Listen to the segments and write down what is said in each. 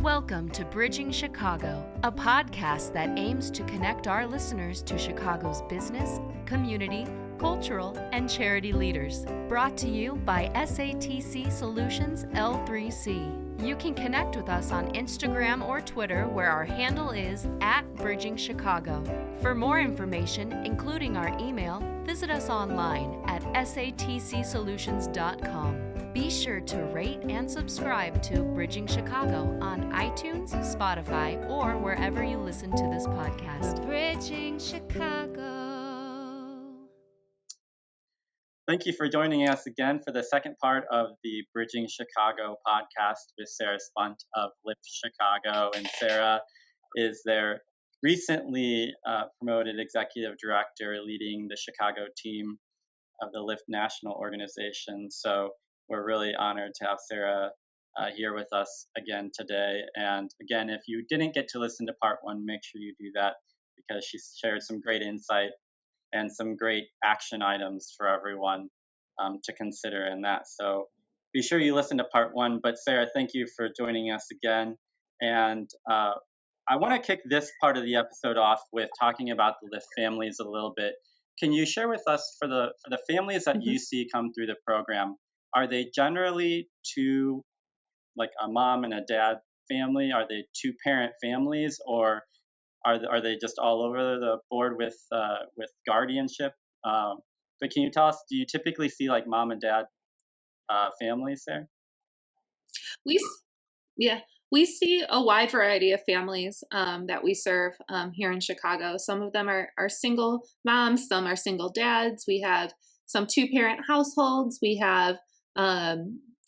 Welcome to Bridging Chicago, a podcast that aims to connect our listeners to Chicago's business, community, cultural, and charity leaders. Brought to you by SATC Solutions L3C. You can connect with us on Instagram or Twitter, where our handle is @BridgingChicago. For more information, including our email, visit us online at satcsolutions.com. Be sure to rate and subscribe to Bridging Chicago on iTunes, Spotify, or wherever you listen to this podcast. Bridging Chicago. Thank you for joining us again for the second part of the Bridging Chicago podcast with Sarah Spunt of Lift Chicago. And Sarah is their recently promoted executive director leading the Chicago team of the Lift National organization. So we're really honored to have Sarah here with us again today. And again, if you didn't get to listen to part one, make sure you do that, because she shared some great insight and some great action items for everyone to consider in that. So be sure you listen to part one. But Sarah, thank you for joining us again. And I want to kick this part of the episode off with talking about the Lift families a little bit. Can you share with us, for the families that you see come through the program, are they generally two, like a mom and a dad family? Are they two parent families, or are they just all over the board with guardianship? But can you tell us, do you typically see like mom and dad families there? We see a wide variety of families that we serve here in Chicago. Some of them are single moms, some are single dads. We have some two-parent households. We have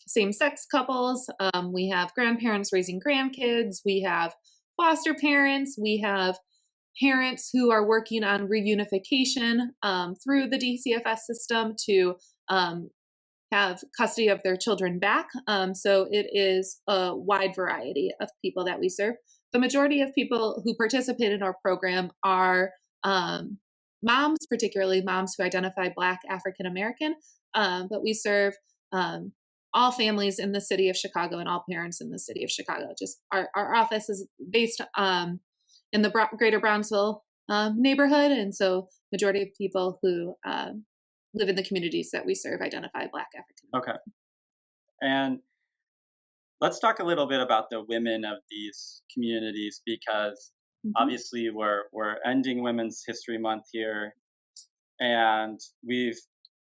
same-sex couples. We have grandparents raising grandkids. We have foster parents. We have parents who are working on reunification through the DCFS system to have custody of their children back. So it is a wide variety of people that we serve. The majority of people who participate in our program are moms, particularly moms who identify Black, African American, but we serve all families in the city of Chicago and all parents in the city of Chicago. Just our office is based in the greater Brownsville neighborhood, and so majority of people who live in the communities that we serve identify Black, African. Okay. And let's talk a little bit about the women of these communities, because obviously we're ending Women's History Month here, and we've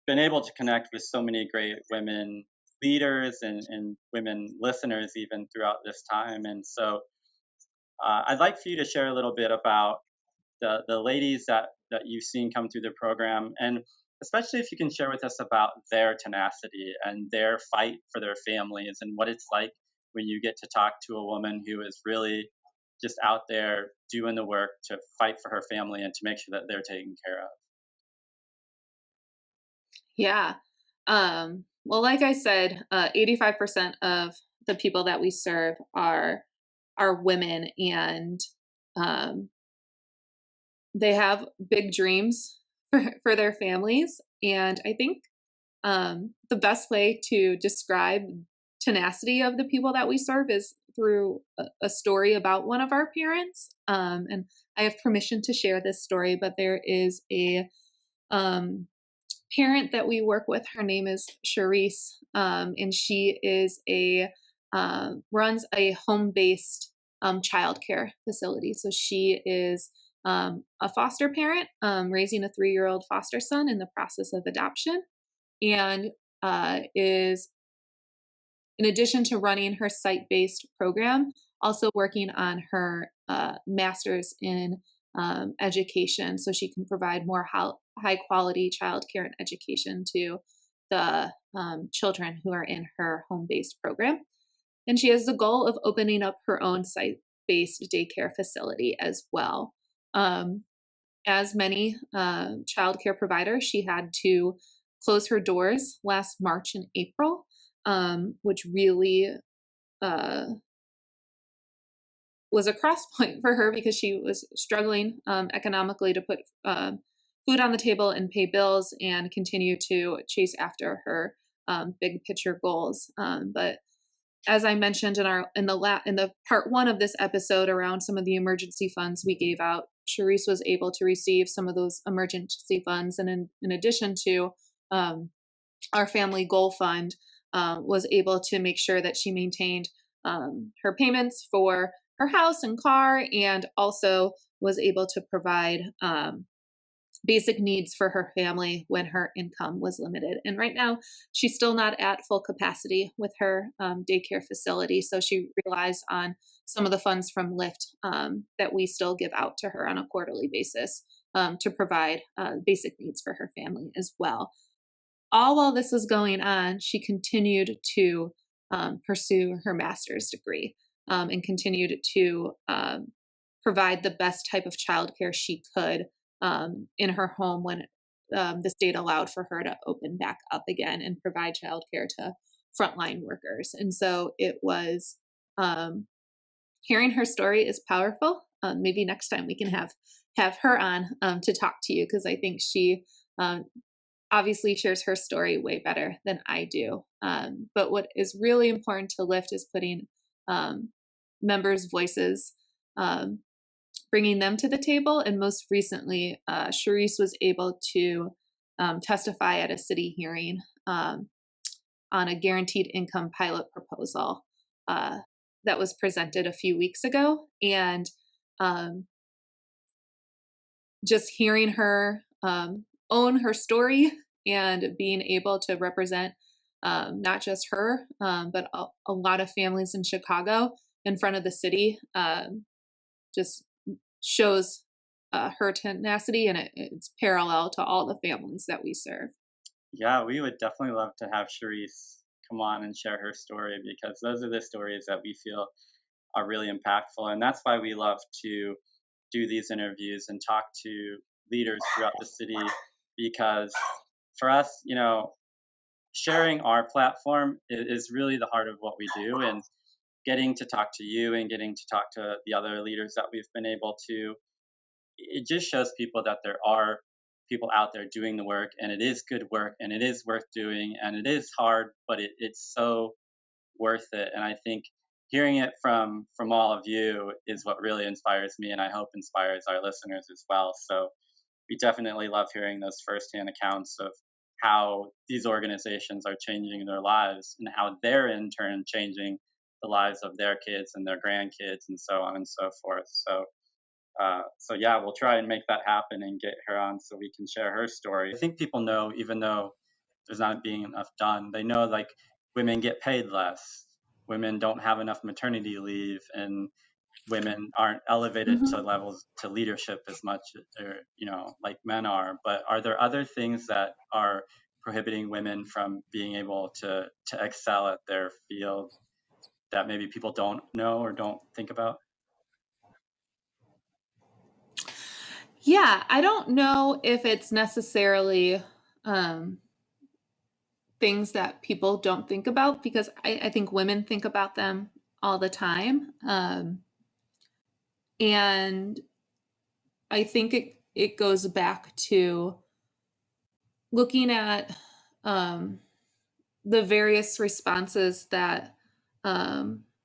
been able to connect with so many great women leaders and women listeners even throughout this time. And so I'd like for you to share a little bit about the ladies that you've seen come through the program, and especially if you can share with us about their tenacity and their fight for their families, and what it's like when you get to talk to a woman who is really just out there doing the work to fight for her family and to make sure that they're taken care of. Yeah. Well, like I said, 85% of the people that we serve are women, and they have big dreams for their families. And I think the best way to describe tenacity of the people that we serve is through a story about one of our parents. And I have permission to share this story, but there is a parent that we work with. Her name is Charisse, and she is runs a home-based childcare facility. So she is a foster parent, raising a 3-year-old foster son in the process of adoption, and is, in addition to running her site-based program, also working on her master's in education, so she can provide more high-quality childcare and education to the children who are in her home-based program. And she has the goal of opening up her own site-based daycare facility as well. As many childcare providers, she had to close her doors last March and April, which really was a cross point for her, because she was struggling economically to put food on the table and pay bills and continue to chase after her big picture goals. But as I mentioned in the part one of this episode around some of the emergency funds we gave out, Charisse was able to receive some of those emergency funds, and in addition to our family goal fund, was able to make sure that she maintained her payments for her house and car, and also was able to provide basic needs for her family when her income was limited. And right now, she's still not at full capacity with her daycare facility, so she relies on some of the funds from Lyft that we still give out to her on a quarterly basis to provide basic needs for her family as well. All while this was going on, she continued to pursue her master's degree and continued to provide the best type of childcare she could in her home when the state allowed for her to open back up again and provide childcare to frontline workers. And so it was hearing her story is powerful. Maybe next time we can have her on to talk to you, because I think she obviously shares her story way better than I do. But what is really important to Lyft is putting members' voices, bringing them to the table. And most recently, Charisse was able to testify at a city hearing on a guaranteed income pilot proposal that was presented a few weeks ago. And just hearing her own her story and being able to represent not just her, but a lot of families in Chicago in front of the city just shows her tenacity, and it's parallel to all the families that we serve. Yeah, we would definitely love to have Charisse come on and share her story, because those are the stories that we feel are really impactful. And that's why we love to do these interviews and talk to leaders throughout the city, because for us, sharing our platform is really the heart of what we do. And getting to talk to you and getting to talk to the other leaders that we've been able to, it just shows people that there are people out there doing the work, and it is good work, and it is worth doing, and it is hard, but it's so worth it. And I think hearing it from all of you is what really inspires me, and I hope inspires our listeners as well. So we definitely love hearing those firsthand accounts of how these organizations are changing their lives and how they're in turn changing the lives of their kids and their grandkids and so on and so forth. So yeah, we'll try and make that happen and get her on so we can share her story. I think people know, even though there's not being enough done, they know like women get paid less, women don't have enough maternity leave, and women aren't elevated to levels to leadership as much, or like men are. But are there other things that are prohibiting women from being able to excel at their field that maybe people don't know or don't think about? Yeah, I don't know if it's necessarily things that people don't think about, because I think women think about them all the time. And I think it goes back to looking at the various responses that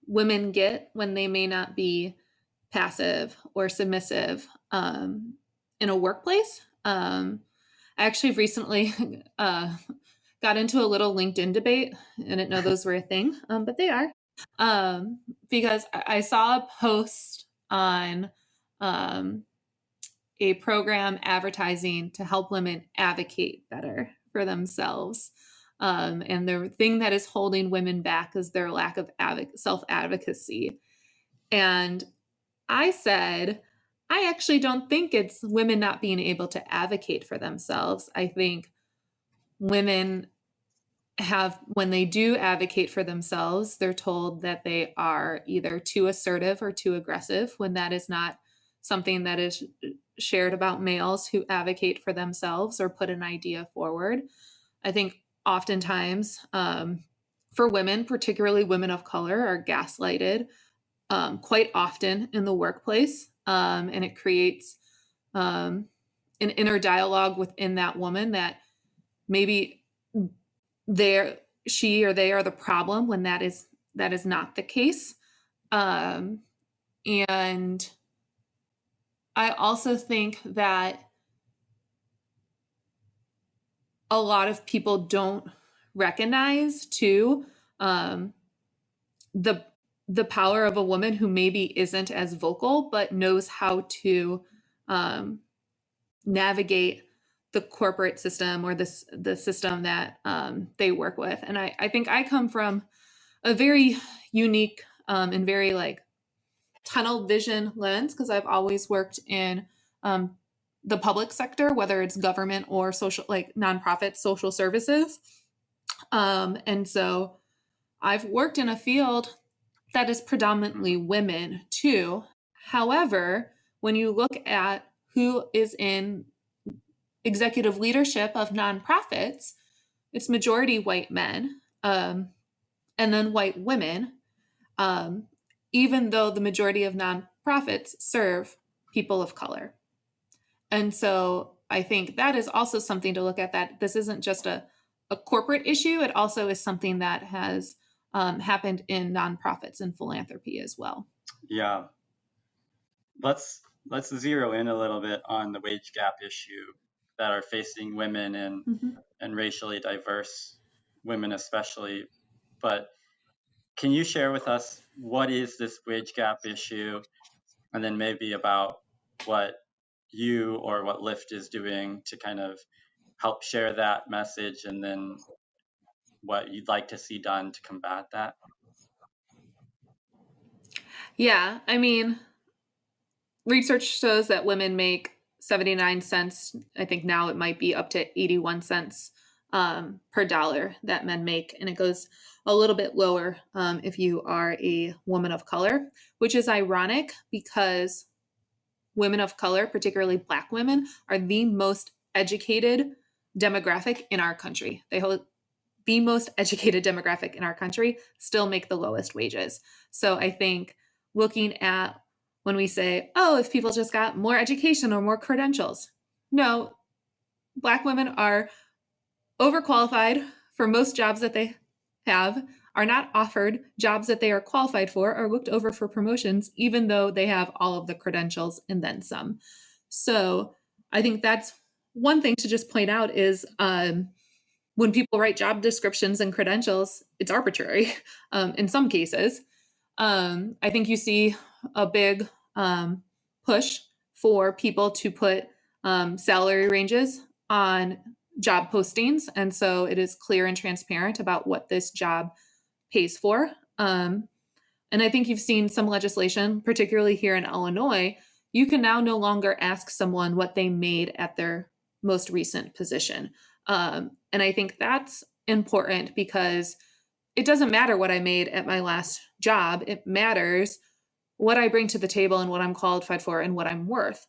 women get when they may not be passive or submissive in a workplace. I actually recently got into a little LinkedIn debate. I didn't know those were a thing, but they are. Because I saw a post on a program advertising to help women advocate better for themselves. And the thing that is holding women back is their lack of self-advocacy. And I said, I actually don't think it's women not being able to advocate for themselves. I think women when they do advocate for themselves, they're told that they are either too assertive or too aggressive, when that is not something that is shared about males who advocate for themselves or put an idea forward. I think oftentimes for women, particularly women of color, are gaslighted quite often in the workplace, and it creates an inner dialogue within that woman that maybe she or they are the problem, when that is that is not the case. And I also think that a lot of people don't recognize too the power of a woman who maybe isn't as vocal but knows how to navigate the corporate system or the system that they work with. And I think I come from a very unique and very like tunnel vision lens because I've always worked in the public sector, whether it's government or social, like nonprofit social services. And so I've worked in a field that is predominantly women too. However, when you look at who is in executive leadership of nonprofits, it's majority white men and then white women, even though the majority of nonprofits serve people of color. And so I think that is also something to look at, that this isn't just a corporate issue. It also is something that has happened in nonprofits and philanthropy as well. Yeah. Let's zero in a little bit on the wage gap issue that are facing women and racially diverse women especially. But can you share with us what is this wage gap issue, and then maybe about what you or what Lyft is doing to kind of help share that message, and then what you'd like to see done to combat that? Yeah, I mean, research shows that women make 79 cents. I think now it might be up to 81 cents per dollar that men make. And it goes a little bit lower if you are a woman of color, which is ironic because women of color, particularly Black women, are the most educated demographic in our country. They hold the most educated demographic in our country, still make the lowest wages. So I think looking at when we say, oh, if people just got more education or more credentials, no, Black women are overqualified for most jobs that they have, are not offered jobs that they are qualified for, or looked over for promotions, even though they have all of the credentials and then some. So I think that's one thing to just point out is when people write job descriptions and credentials, it's arbitrary in some cases. I think you see a big push for people to put salary ranges on job postings. And so it is clear and transparent about what this job pays for. And I think you've seen some legislation, particularly here in Illinois, you can now no longer ask someone what they made at their most recent position. And I think that's important because it doesn't matter what I made at my last job. It matters what I bring to the table and what I'm qualified for and what I'm worth.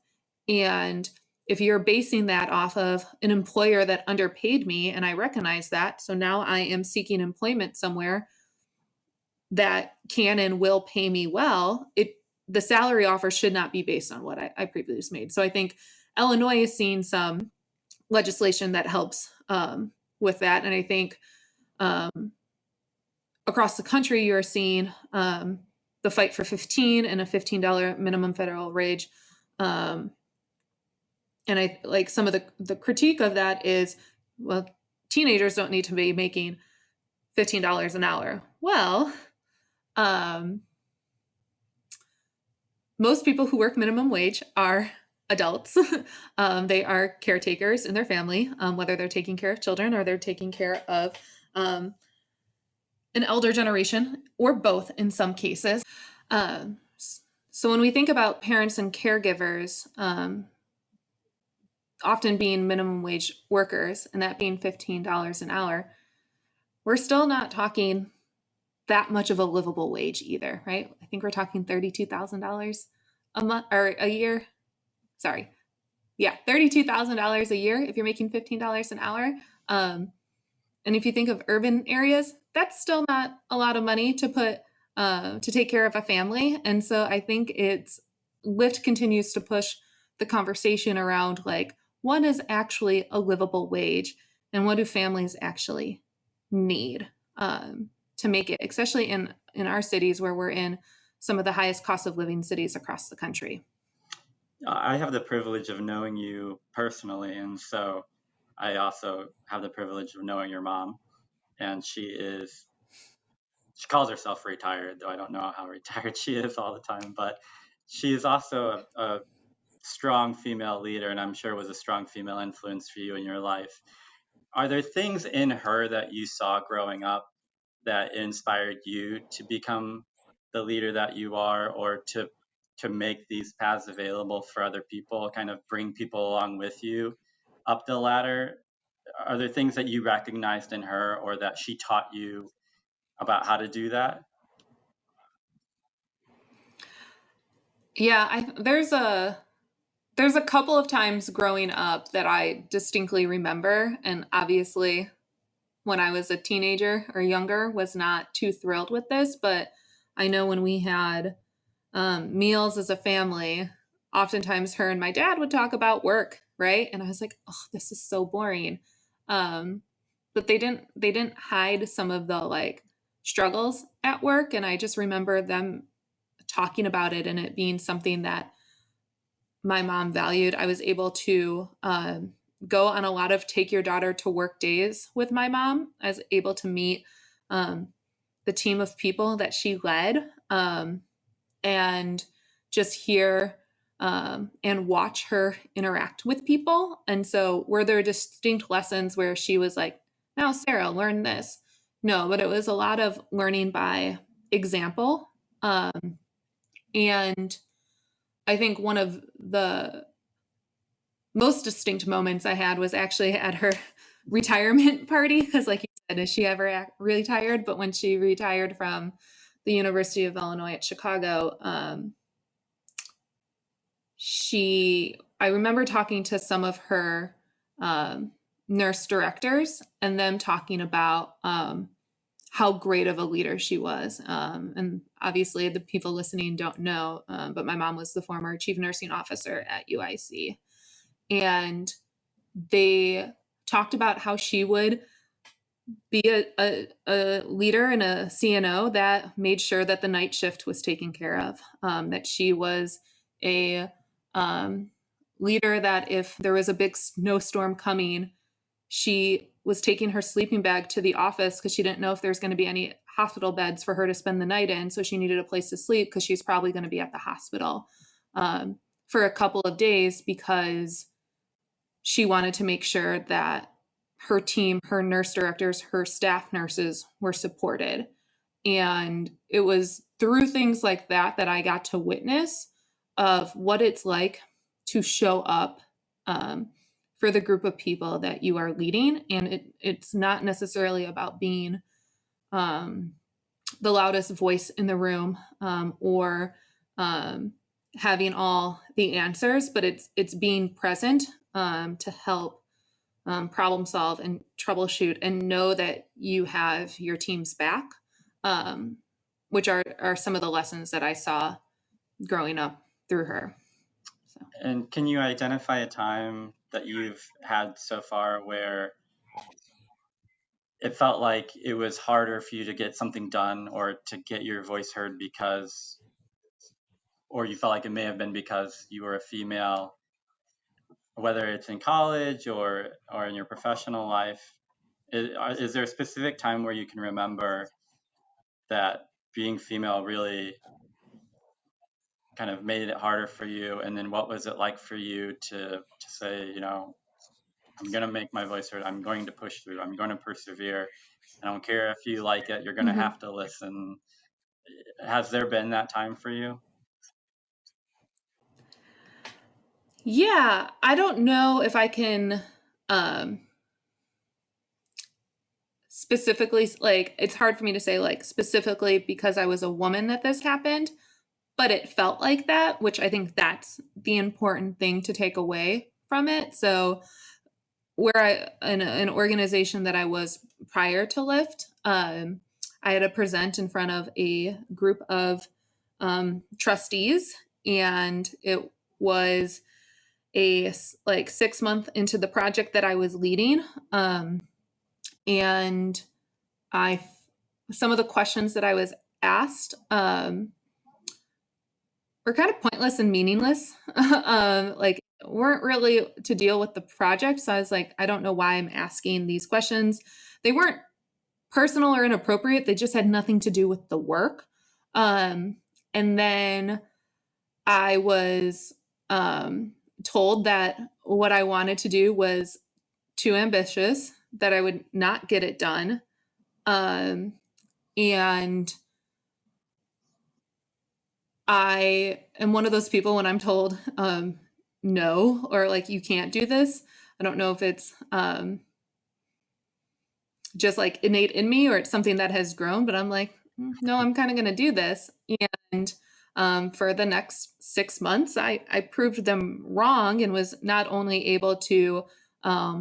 And if you're basing that off of an employer that underpaid me, and I recognize that, so now I am seeking employment somewhere that can and will pay me well, the salary offer should not be based on what I previously made. So I think Illinois is seeing some legislation that helps with that. And I think across the country, you're seeing the fight for 15 and a $15 minimum federal wage. And I like some of the critique of that is, well, teenagers don't need to be making $15 an hour. Well, most people who work minimum wage are adults. They are caretakers in their family, whether they're taking care of children or they're taking care of an elder generation, or both in some cases. So when we think about parents and caregivers often being minimum wage workers, and that being $15 an hour, we're still not talking that much of a livable wage either, right? I think we're talking $32,000 a month or a year. Sorry. Yeah, $32,000 a year if you're making $15 an hour. And if you think of urban areas, that's still not a lot of money to put to take care of a family. And so I think Lyft continues to push the conversation around like, what is actually a livable wage and what do families actually need to make it, especially in in our cities where we're in some of the highest cost of living cities across the country. I have the privilege of knowing you personally, and so I also have the privilege of knowing your mom, and she calls herself retired, though I don't know how retired she is all the time, but she is also a strong female leader, and I'm sure was a strong female influence for you in your life. Are there things in her that you saw growing up that inspired you to become the leader that you are, or to make these paths available for other people, kind of bring people along with you up the ladder? Are there things that you recognized in her or that she taught you about how to do that? Yeah, there's a couple of times growing up that I distinctly remember, and obviously when I was a teenager or younger was not too thrilled with this, but I know when we had meals as a family, oftentimes her and my dad would talk about work, right? And I was like, oh, this is so boring. But they didn't hide some of the like struggles at work, and I just remember them talking about it and it being something that my mom valued. I was able to go on a lot of take your daughter to work days with my mom. I was able to meet um, the team of people that she led, and just hear and watch her interact with people. And so, were there distinct lessons where she was like, now, Sarah, learn this? No, but it was a lot of learning by example. And I think one of the most distinct moments I had was actually at her retirement party. Because, like you said, is she ever retired? But when she retired from the University of Illinois at Chicago, I remember talking to some of her nurse directors and them talking about how great of a leader she was. And obviously, the people listening don't know, but my mom was the former chief nursing officer at UIC. And they talked about how she would be a leader and a CNO that made sure that the night shift was taken care of, that she was a um, leader that if there was a big snowstorm coming, she was taking her sleeping bag to the office because she didn't know if there's going to be any hospital beds for her to spend the night in. So she needed a place to sleep because she's probably going to be at the hospital for a couple of days, because she wanted to make sure that her team, her nurse directors, her staff nurses were supported. And it was through things like that that I got to witness of what it's like to show up for the group of people that you are leading. And it's not necessarily about being the loudest voice in the room, or having all the answers, but it's being present to help problem solve and troubleshoot and know that you have your team's back, which are some of the lessons that I saw growing up through her. So. And can you identify a time that you've had so far where it felt like it was harder for you to get something done or to get your voice heard because, or you felt like it may have been because you were a female, whether it's in college or in your professional life? Is there a specific time where you can remember that being female really kind of made it harder for you? And then what was it like for you to say, I'm going to make my voice heard. I'm going to push through. I'm going to persevere. I don't care if you like it. You're going to have to listen. Has there been that time for you? Yeah, I don't know if I can specifically, like, it's hard for me to say like specifically because I was a woman that this happened, but it felt like that, which I think that's the important thing to take away from it. So in an organization that I was prior to Lyft, I had to present in front of a group of trustees, and it was a like 6 month into the project that I was leading, and I some of the questions that I was asked were kind of pointless and meaningless. Like weren't really to deal with the project. So I was like, I don't know why I'm asking these questions. They weren't personal or inappropriate. They just had nothing to do with the work. And then I was told that what I wanted to do was too ambitious, that I would not get it done. And I am one of those people when I'm told no, or like you can't do this. I don't know if it's just like innate in me or it's something that has grown, but I'm like, no, I'm kind of going to do this. And for the next 6 months, I proved them wrong and was not only able to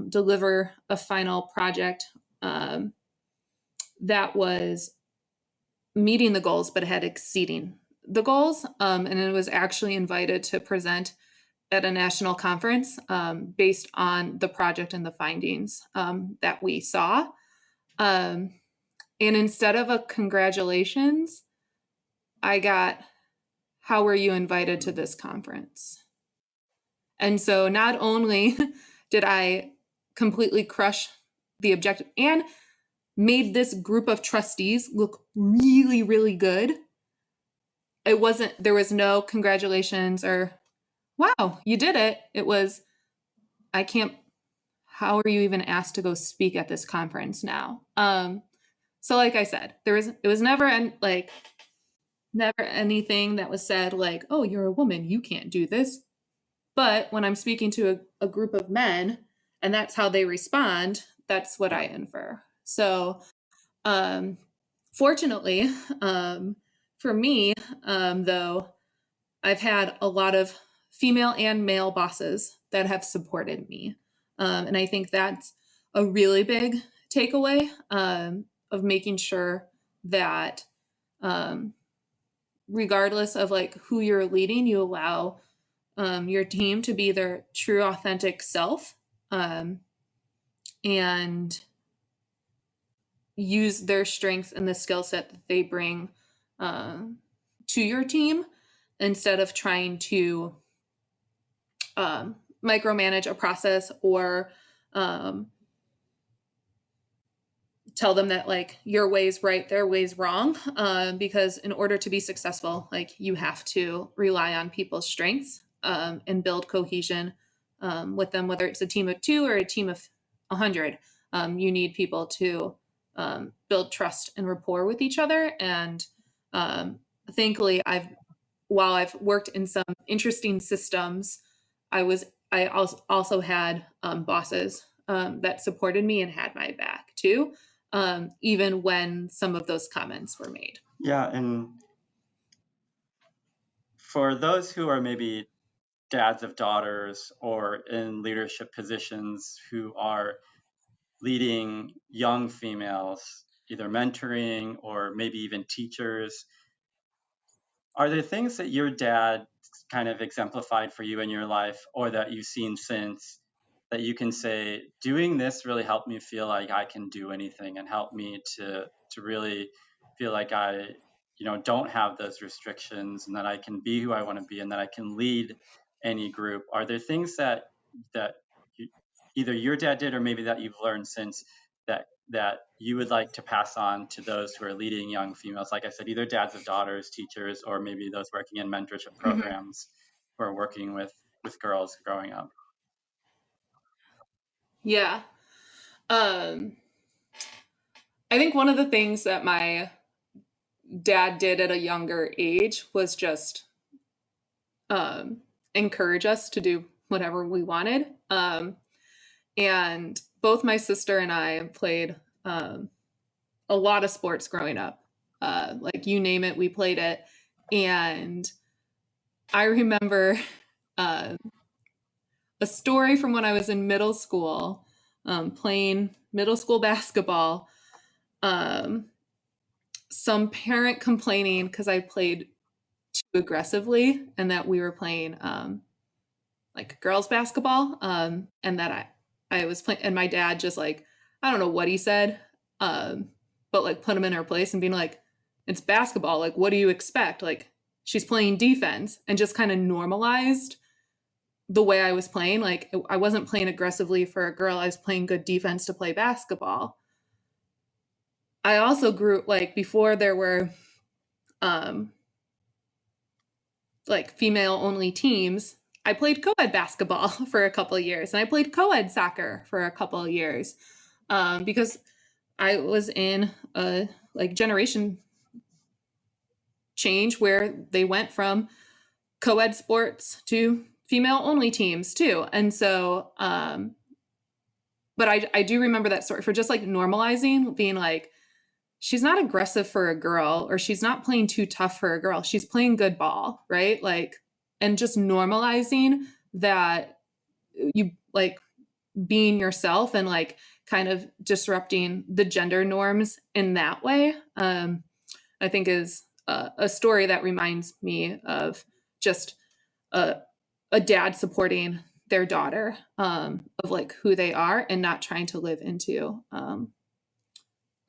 deliver a final project that was meeting the goals, but had exceeding the goals. And it was actually invited to present at a national conference based on the project and the findings that we saw. And instead of a congratulations, I got, how were you invited to this conference? And so not only did I completely crush the objective and made this group of trustees look really, really good. There was no congratulations or, wow, you did it. It was, how are you even asked to go speak at this conference now? So like I said, it was never anything that was said like, oh, you're a woman, you can't do this. But when I'm speaking to a group of men and that's how they respond, that's what I infer. So fortunately, for me, though, I've had a lot of female and male bosses that have supported me. And I think that's a really big takeaway of making sure that regardless of like who you're leading, you allow your team to be their true authentic self and use their strengths and the skill set that they bring to your team instead of trying to micromanage a process or tell them that like your way's right, their way's wrong. Because in order to be successful, like you have to rely on people's strengths and build cohesion with them, whether it's a team of 2 or a team of 100. You need people to build trust and rapport with each other. And thankfully, while I've worked in some interesting systems, I also had bosses that supported me and had my back too, even when some of those comments were made. Yeah, and for those who are maybe dads of daughters or in leadership positions who are leading young females, either mentoring or maybe even teachers, are there things that your dad kind of exemplified for you in your life or that you've seen since that you can say, doing this really helped me feel like I can do anything and help me to really feel like I, don't have those restrictions and that I can be who I want to be and that I can lead any group? Are there things that you, either your dad did or maybe that you've learned since that you would like to pass on to those who are leading young females, like I said, either dads of daughters, teachers, or maybe those working in mentorship programs who are working with girls growing up? Yeah. I think one of the things that my dad did at a younger age was just encourage us to do whatever we wanted. And both my sister and I played a lot of sports growing up. Like you name it, we played it. And I remember a story from when I was in middle school, playing middle school basketball. Some parent complaining because I played too aggressively and that we were playing like girls basketball, and that I was playing, and my dad just like, I don't know what he said, but like put him in her place and being like, It's basketball. Like, what do you expect? Like, she's playing defense, and just kind of normalized the way I was playing. Like, I wasn't playing aggressively for a girl. I was playing good defense to play basketball. I also grew like before there were um like female only teams. I played co-ed basketball for a couple of years, and I played co-ed soccer for a couple of years, because I was in a like generation change where they went from co-ed sports to female only teams too. And so but I do remember that story for just like normalizing being like, she's not aggressive for a girl, or she's not playing too tough for a girl, she's playing good ball, right? Like, and just normalizing that you like being yourself, and like kind of disrupting the gender norms in that way, I think is a story that reminds me of just a, a dad supporting their daughter, of like who they are, and not trying to live into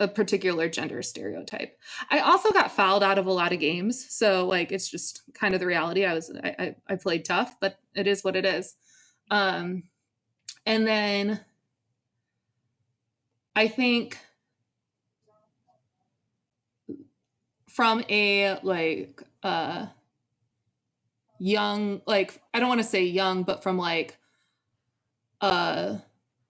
a particular gender stereotype. I also got fouled out of a lot of games, so like it's just kind of the reality. I played tough, but it is what it is. And then I think from a like young, like I don't want to say young, but from like a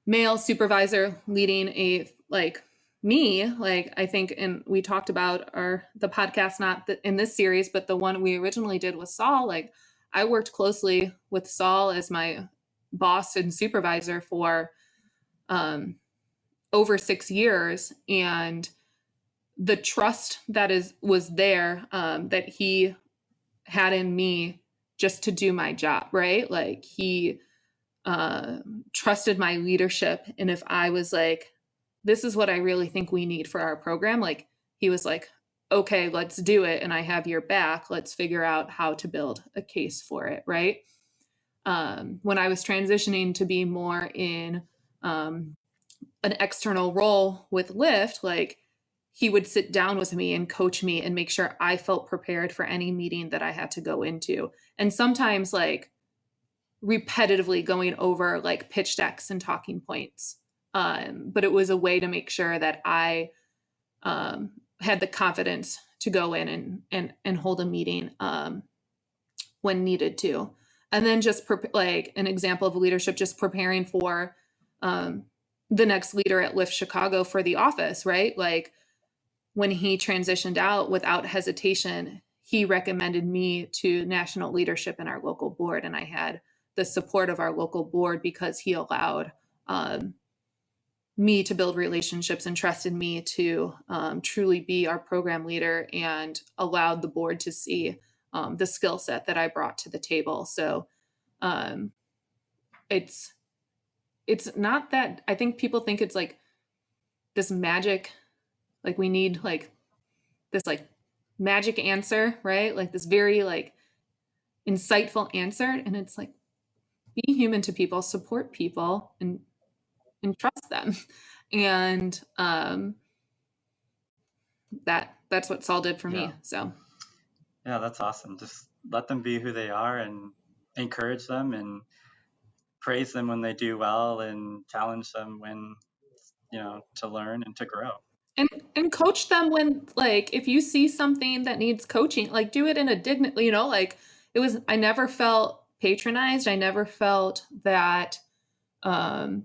male supervisor leading a like me, like I think, and we talked about the podcast, not in this series, but the one we originally did with Saul. Like I worked closely with Saul as my boss and supervisor for over 6 years, and the trust that was there, that he had in me just to do my job, right? Like he trusted my leadership. And if I was like, this is what I really think we need for our program, like he was like, okay, let's do it. And I have your back. Let's figure out how to build a case for it, right? When I was transitioning to be more in an external role with Lyft, like he would sit down with me and coach me and make sure I felt prepared for any meeting that I had to go into. And sometimes like repetitively going over like pitch decks and talking points. But it was a way to make sure that I had the confidence to go in and hold a meeting when needed to. And then just like an example of leadership, just preparing for the next leader at Lyft Chicago for the office, right? Like when he transitioned out, without hesitation, he recommended me to national leadership in our local board. And I had the support of our local board because he allowed me to build relationships and trusted me to truly be our program leader, and allowed the board to see the skill set that I brought to the table. So it's not that, I think people think it's like this magic, like we need like this like magic answer, right? Like this very like insightful answer. And it's like, be human to people, support people, and trust them. And that's what Saul did for me. So yeah, that's awesome. Just let them be who they are, and encourage them, and praise them when they do well, and challenge them when, to learn and to grow. and coach them when, like, if you see something that needs coaching, like do it in a dignity, like it was, I never felt patronized. I never felt that being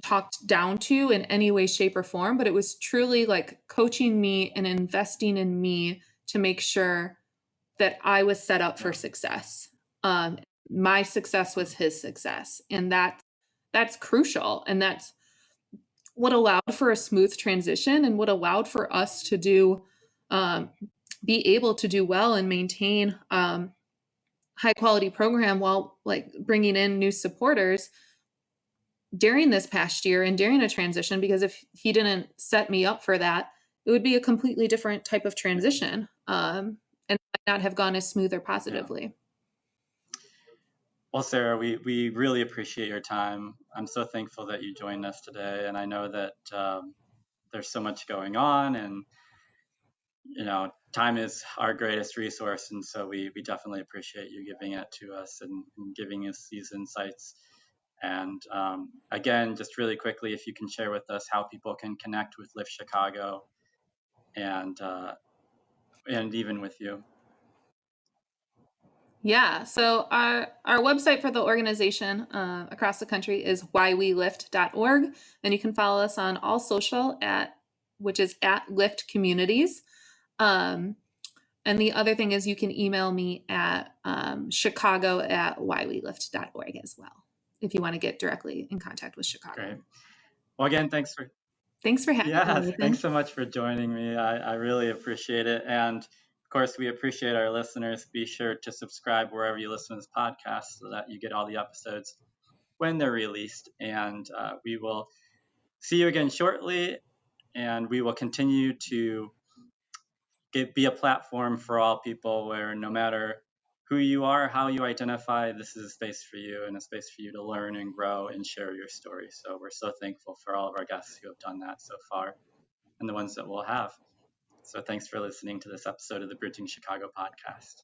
talked down to in any way, shape, or form, but it was truly like coaching me and investing in me to make sure that I was set up for success. My success was his success, and that's crucial, and that's what allowed for a smooth transition, and what allowed for us to do be able to do well and maintain high quality program while like bringing in new supporters during this past year and during a transition. Because if he didn't set me up for that, it would be a completely different type of transition, and might not have gone as smooth or positively. Yeah. Well, Sarah, we really appreciate your time. I'm so thankful that you joined us today, and I know that there's so much going on, and time is our greatest resource, and so we definitely appreciate you giving it to us and giving us these insights. And again, just really quickly, if you can share with us how people can connect with Lift Chicago and even with you. Yeah, so our website for the organization across the country is whywelift.org, and you can follow us on all social which is at Lift Communities. And the other thing is you can email me at chicago@whywelift.org as well if you want to get directly in contact with Chicago. Great. Well, again, thanks for having me, Nathan. Thanks so much for joining me. I really appreciate it. And of course, we appreciate our listeners. Be sure to subscribe wherever you listen to this podcast so that you get all the episodes when they're released. And we will see you again shortly. And we will continue to be a platform for all people where no matter who you are, how you identify, this is a space for you and a space for you to learn and grow and share your story. So we're so thankful for all of our guests who have done that so far and the ones that we'll have. So thanks for listening to this episode of the Bridging Chicago podcast.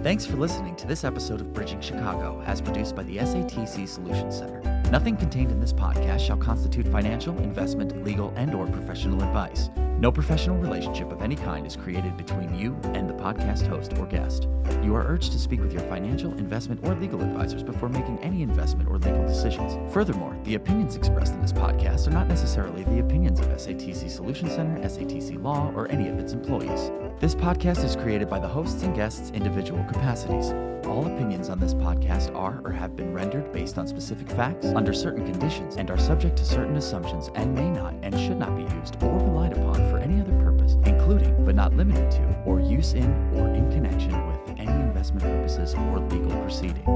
Thanks for listening to this episode of Bridging Chicago, as produced by the SATC Solutions Center. Nothing contained in this podcast shall constitute financial, investment, legal, and/or professional advice. No professional relationship of any kind is created between you and the podcast host or guest. You are urged to speak with your financial, investment, or legal advisors before making any investment or legal decisions. Furthermore, the opinions expressed in this podcast are not necessarily the opinions of SATC Solutions Center, SATC Law, or any of its employees. This podcast is created by the hosts and guests' individual capacities. All opinions on this podcast are or have been rendered based on specific facts, under certain conditions, and are subject to certain assumptions and may not and should not be used or relied upon for any other purpose, including but not limited to, or use in or in connection with any investment purposes or legal proceeding.